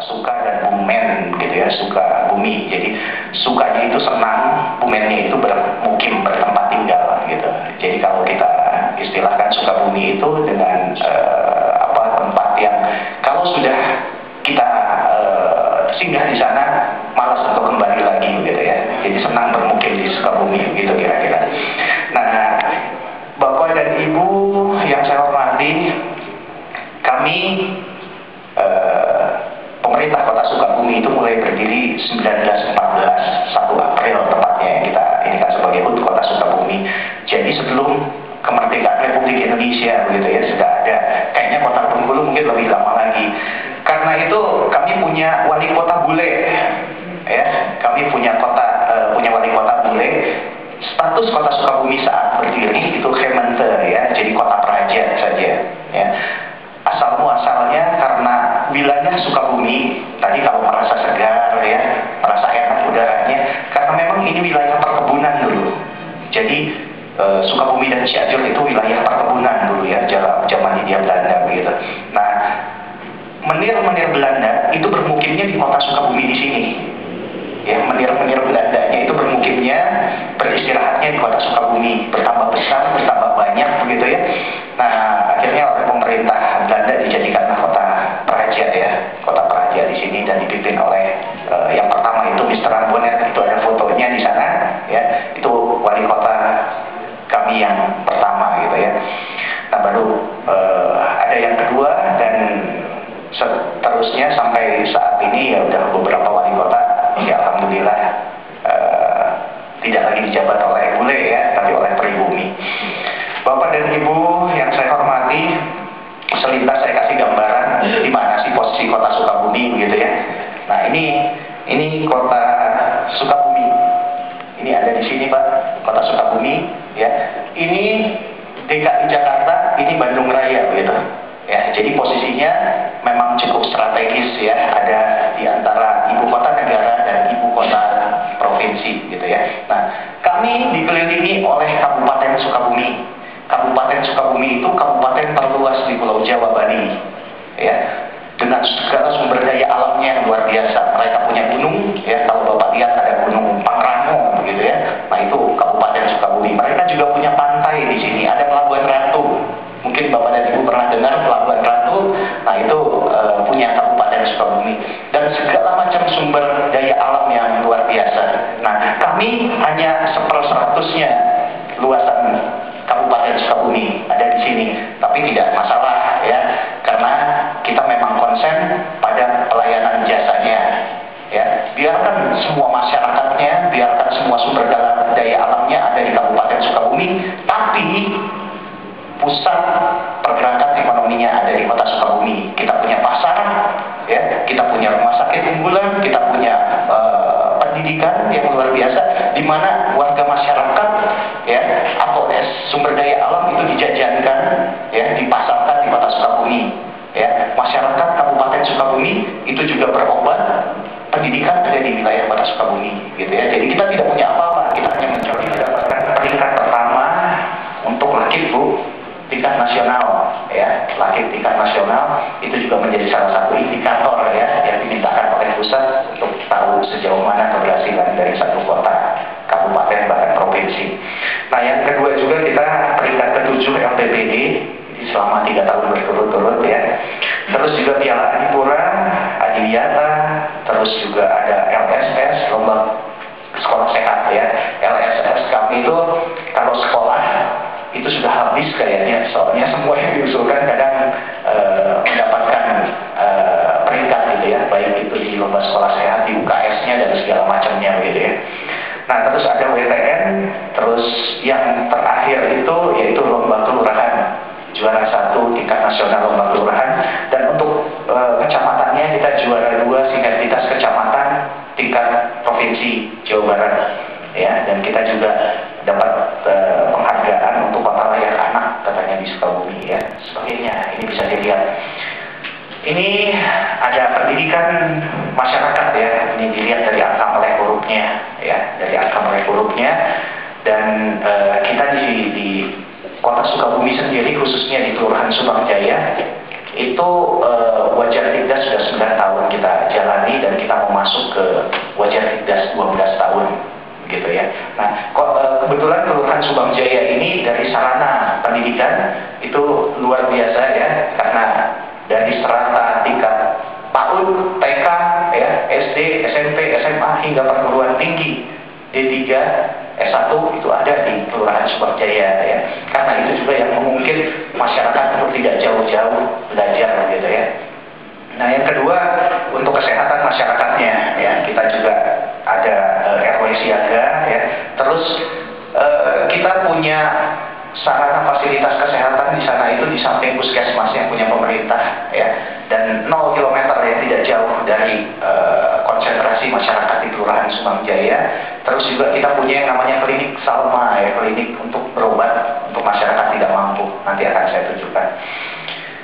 Suka dan Bumen gitu ya, Suka Bumi. Jadi Sukanya itu senang, Bumennya itu bermukim, bertempat tinggal gitu. Jadi kalau kita istilahkan Sukabumi itu dengan tempat yang kalau sudah kita singgah di sana malas untuk kembali lagi gitu ya. Jadi senang bermukim di Sukabumi gitu kira-kira. Nah, Bapak dan Ibu yang saya hormati, kami pemerintah Kota Sukabumi itu mulai berdiri 1914, 1 April tepatnya yang kita inikan sebagai HUT Kota Sukabumi. Jadi sebelum kemerdekaan Republik Indonesia begitu ya, sudah ada. Kayaknya Kota Bengkulu mungkin lebih lama lagi. Karena itu kami punya wali kota bule, ya. Kami punya wali kota bule. Status Kota Sukabumi saat berdiri itu Gemeente ya, jadi kota praja saja. Ya. Asal muasalnya karena wilayah Sukabumi tadi kalau merasa segar ya, merasa enak udaranya, karena memang ini wilayah perkebunan dulu. Jadi Sukabumi dan Cianjur itu wilayah perkebunan dulu ya, zaman Hindia Belanda begitu. Nah, menir-menir Belanda itu bermukimnya di kota Sukabumi di sini. Ya, menir-menir Belandanya itu bermukimnya, beristirahatnya di kota Sukabumi, bertambah besar, bertambah banyak begitu ya. Nah, akhirnya oleh pemerintah Belanda dijadikanlah kota praja ya, kota praja di sini, dan dipimpin oleh yang pertama itu Mr. Rambonet, itu ada fotonya di sana ya, itu wali kota kami yang pertama gitu ya. Nah, baru ada yang kedua, dan seterusnya sampai saat ini ya udah beberapa wali kota ya, alhamdulillah tidak lagi dijabat oleh bule ya, tapi oleh pribumi. Bapak dan Ibu yang saya hormati, selintas saya kasih gambaran di mana sih posisi kota Sukabumi begitu ya. Nah, ini kota Sukabumi. Ini ada di sini Pak, kota Sukabumi ya. Ini DKI Jakarta, ini Bandung Raya begitu. Ya, jadi posisinya memang cukup strategis ya, ada di antara ibu kota negara dan ibu kota provinsi gitu ya. Nah, kami dikelilingi oleh Kabupaten Sukabumi. Kabupaten Sukabumi itu kabupaten terluas di Pulau Jawa, Bali ya, dengan segala sumber daya alamnya yang luar biasa. Mereka punya gunung ya, kalau Bapak lihat ada Gunung Pangrango begitu ya. Nah, itu Kabupaten Sukabumi. Mereka juga punya pantai di sini, ada Pelabuhan Ratu. Mungkin Bapak dan Ibu pernah dengar Pelabuhan Ratu. Nah, itu punya Kabupaten Sukabumi, dan segala macam sumber daya alam yang luar biasa. Nah, kami hanya 1/100-nya luasan Kabupaten Sukabumi ada di sini, tapi tidak masalah ya, karena kita memang konsen pada pelayanan jasanya ya. Biarkan semua masyarakatnya, biarkan semua sumber daya alamnya ada di Kabupaten Sukabumi, tapi pusat pergerakan ekonominya ada di kota Sukabumi. Kita punya pasar ya, kita punya rumah sakit unggulan, kita punya pendidikan yang luar biasa, di mana warga masyarakat ya, atau sumber daya alam itu dijajankan ya, dipasarkan di kota Sukabumi ya. Masyarakat Kabupaten Sukabumi itu juga berobat, pendidikan ada di wilayah kota Sukabumi gitu ya. Jadi kita tidak punya apa-apa, kita hanya mencari mendapatkan peringkat pertama untuk lakit Bu, tingkat nasional ya. Lakit tingkat nasional itu juga menjadi salah satu indikator ya, yang dimintakan oleh pusat untuk tahu sejauh mana keberhasilan dari satu kota, kabupaten, bahkan provinsi. Nah, yang kedua juga kita peringkat ke-7 LPPD selama 3 tahun berturut-turut ya. Terus juga Piala Adipura, Adiwiyata, terus juga ada LSS, lomba sekolah sehat ya. LSS kami itu kalau sekolah itu sudah habis kayaknya, soalnya semua yang diusulkan kadang mendapatkan peringkat gitu ya, baik itu di lomba sekolah sehat, di UKS-nya dan segala macamnya gitu ya. Nah, terus ada WTN, terus yang terakhir itu yaitu lomba kelurahan, juara 1 tingkat nasional lomba kelurahan, dan untuk kecamatannya kita juara 2 sinergitas kecamatan tingkat provinsi Jawa Barat ya, dan kita juga dapat penghargaan untuk kota layak anak katanya di Sukabumi ya, sebagainya. Ini bisa dilihat. Ini ada pendidikan masyarakat ya, ini dilihat dari angka melek hurufnya ya, dari angka melek hurufnya. Dan kita di kota Sukabumi sendiri, khususnya di Kelurahan Subang Jaya, itu wajar tidak sudah 9 tahun kita wajar das 12 tahun gitu ya. Nah, kebetulan Kelurahan Subang Jaya ini dari sarana pendidikan itu luar biasa ya, karena dari strata tingkat PAUD, TK, ya, SD, SMP, SMA hingga perguruan tinggi D3, S1 itu ada di Kelurahan Subang Jaya ya. Karena itu juga yang memungkinkan masyarakat untuk tidak jauh-jauh belajar gitu ya. Nah, yang kedua untuk kesehatan masyarakatnya ya, kita juga ada RW siaga ya. Terus kita punya sarana fasilitas kesehatan di sana itu di samping puskesmas yang punya pemerintah ya, dan 0 km ya, tidak jauh dari konsentrasi masyarakat di Kelurahan Subang Jaya. Terus juga kita punya yang namanya klinik Salma ya, klinik untuk berobat untuk masyarakat tidak mampu, nanti akan saya tunjukkan.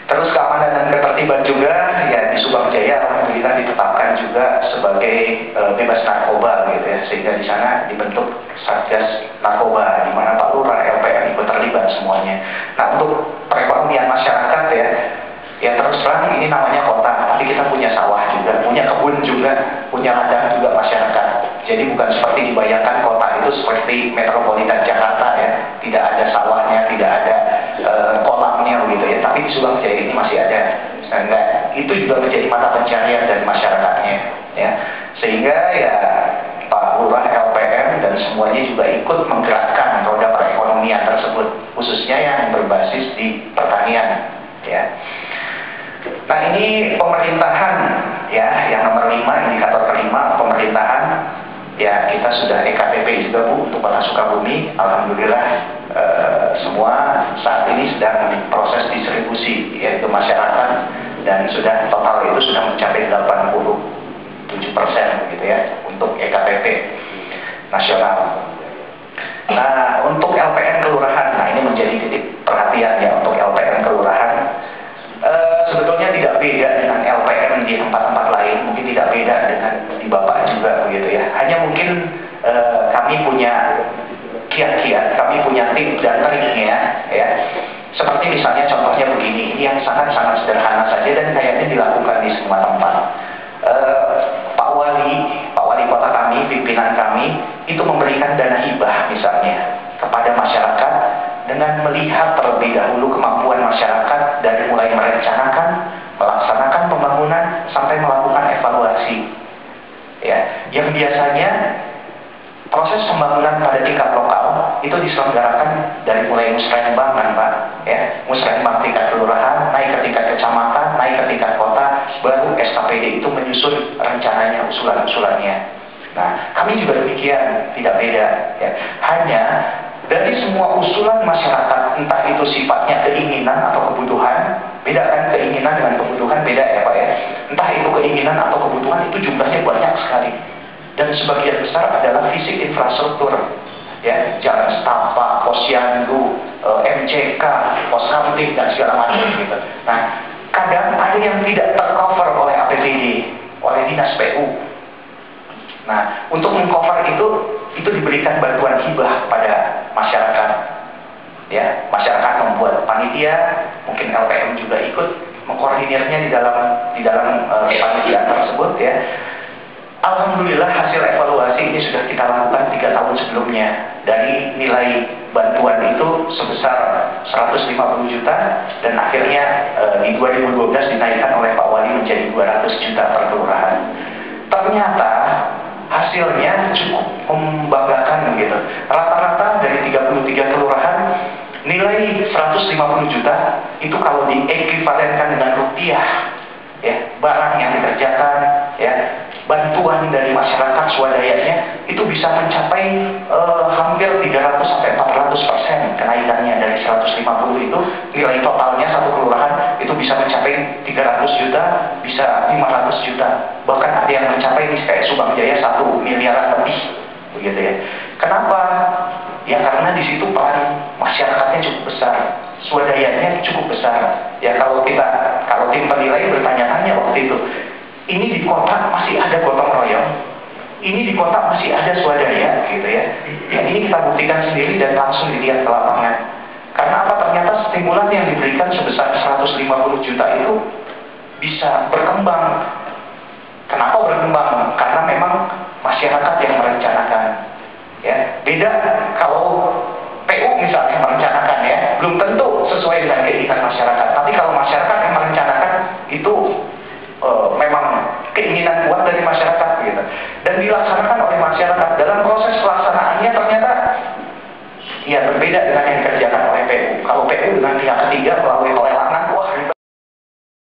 Terus keamanan dan ketertiban juga ya, di Subang Jaya alhamdulillah ditetapkan juga sebagai bebas narkoba gitu ya, sehingga di sana dibentuk Satgas Narkoba di mana Pak Lurah, LPM ikut terlibat semuanya. Nah, untuk perekonomian masyarakat ya terus terang ini namanya kota, tapi kita punya sawah juga, punya kebun juga, punya ladang juga masyarakat. Jadi bukan seperti dibayangkan kota itu seperti metropolitan Jakarta ya, tidak ada sawahnya, tidak ada kolamnya begitu ya. Tapi di Subang Jaya ini masih ada, sehingga itu juga menjadi mata pencarian dari masyarakatnya ya. Sehingga ya Pak Lurah, LPM dan semuanya juga ikut menggerakkan roda perekonomian tersebut, khususnya yang berbasis di pertanian ya. Nah, ini pemerintahan ya, yang nomor 5, indikator kelima pemerintahan ya, kita sudah EKTP juga Bu untuk Kota Sukabumi. Alhamdulillah semua saat ini sedang proses distribusi ya ke masyarakat, dan sudah total itu sudah mencapai 87% begitu ya untuk EKTP nasional. Nah, untuk LPM kelurahan, nah ini menjadi titik perhatian ya untuk LPM kelurahan. Sebetulnya tidak beda dengan LPM di tempat-tempat lain, mungkin tidak beda dengan di Bapak juga begitu ya. Hanya mungkin kami punya kiat-kiat, kami punya tip dan triknya ya. Seperti misalnya contohnya begini, ini yang sangat-sangat sederhana saja dan kayaknya dilakukan di semua tempat. Pak Wali Kota kami, pimpinan kami itu memberikan dana hibah misalnya kepada masyarakat dengan melihat terlebih dahulu kemampuan masyarakat dari mulai merencanakan, melaksanakan pembangunan sampai melakukan evaluasi. Ya, yang biasanya proses pembangunan pada tingkat lokal itu diselenggarakan dari mulai musrenbang kan Pak, ya, musrenbang tingkat kelurahan, naik ke tingkat kecamatan, naik ke tingkat kota, baru SKPD itu menyusun rencananya, usulan-usulannya. Nah, kami juga demikian, tidak beda. Ya. Hanya dari semua usulan masyarakat, entah itu sifatnya keinginan atau kebutuhan, beda kan, keinginan dengan kebutuhan beda ya Pak ya. Entah itu keinginan atau kebutuhan, itu jumlahnya banyak sekali. Dan sebagian besar adalah fisik infrastruktur, ya, jalan setapak, posyandu, MCK, pos kamtip dan segala macam gitu. Nah, kadang ada yang tidak tercover oleh APBD, oleh dinas PU. Nah, untuk mengcover itu diberikan bantuan hibah pada masyarakat. Ya, masyarakat membuat panitia, mungkin LPM juga ikut mengkoordinirnya di dalam panitia tersebut ya. Alhamdulillah hasil evaluasi ini sudah kita lakukan 3 tahun sebelumnya. Dari nilai bantuan itu sebesar 150 juta dan akhirnya di 2012 dinaikkan oleh Pak Wali menjadi 200 juta per kelurahan. Ternyata hasilnya cukup membanggakan begitu. Rata-rata dari 33 kelurahan nilai 150 juta itu kalau diekuivalenkan dengan rupiah ya, barang yang dikerjakan ya, bantuan dari masyarakat swadayanya itu bisa mencapai hampir 300-400% kenaikannya. Dari 150 itu nilai totalnya satu kelurahan itu bisa mencapai 300 juta, bisa 500 juta, bahkan ada yang mencapai kayak Subang Jaya 1 miliaran lebih begitu ya. Kenapa? Ya karena di situ peran masyarakatnya cukup besar, swadayanya cukup besar. Ya kalau tim penilai bertanya-tanya waktu itu, ini di kota masih ada gotong royong, ini di kota masih ada swadaya gitu ya. Yang ini kita buktikan sendiri dan langsung dilihat ke lapangan. Karena apa? Ternyata stimulan yang diberikan sebesar 150 juta itu bisa berkembang. Kenapa berkembang? Karena memang Beda kalau PU misalnya merencanakan ya, belum tentu sesuai dengan keinginan masyarakat. Tapi kalau masyarakat yang merencanakan itu memang keinginan kuat dari masyarakat gitu. Dan dilaksanakan oleh masyarakat. Dalam proses pelaksanaannya ternyata ya berbeda dengan yang dikerjakan oleh PU. Kalau PU dengan pihak ketiga melalui lelang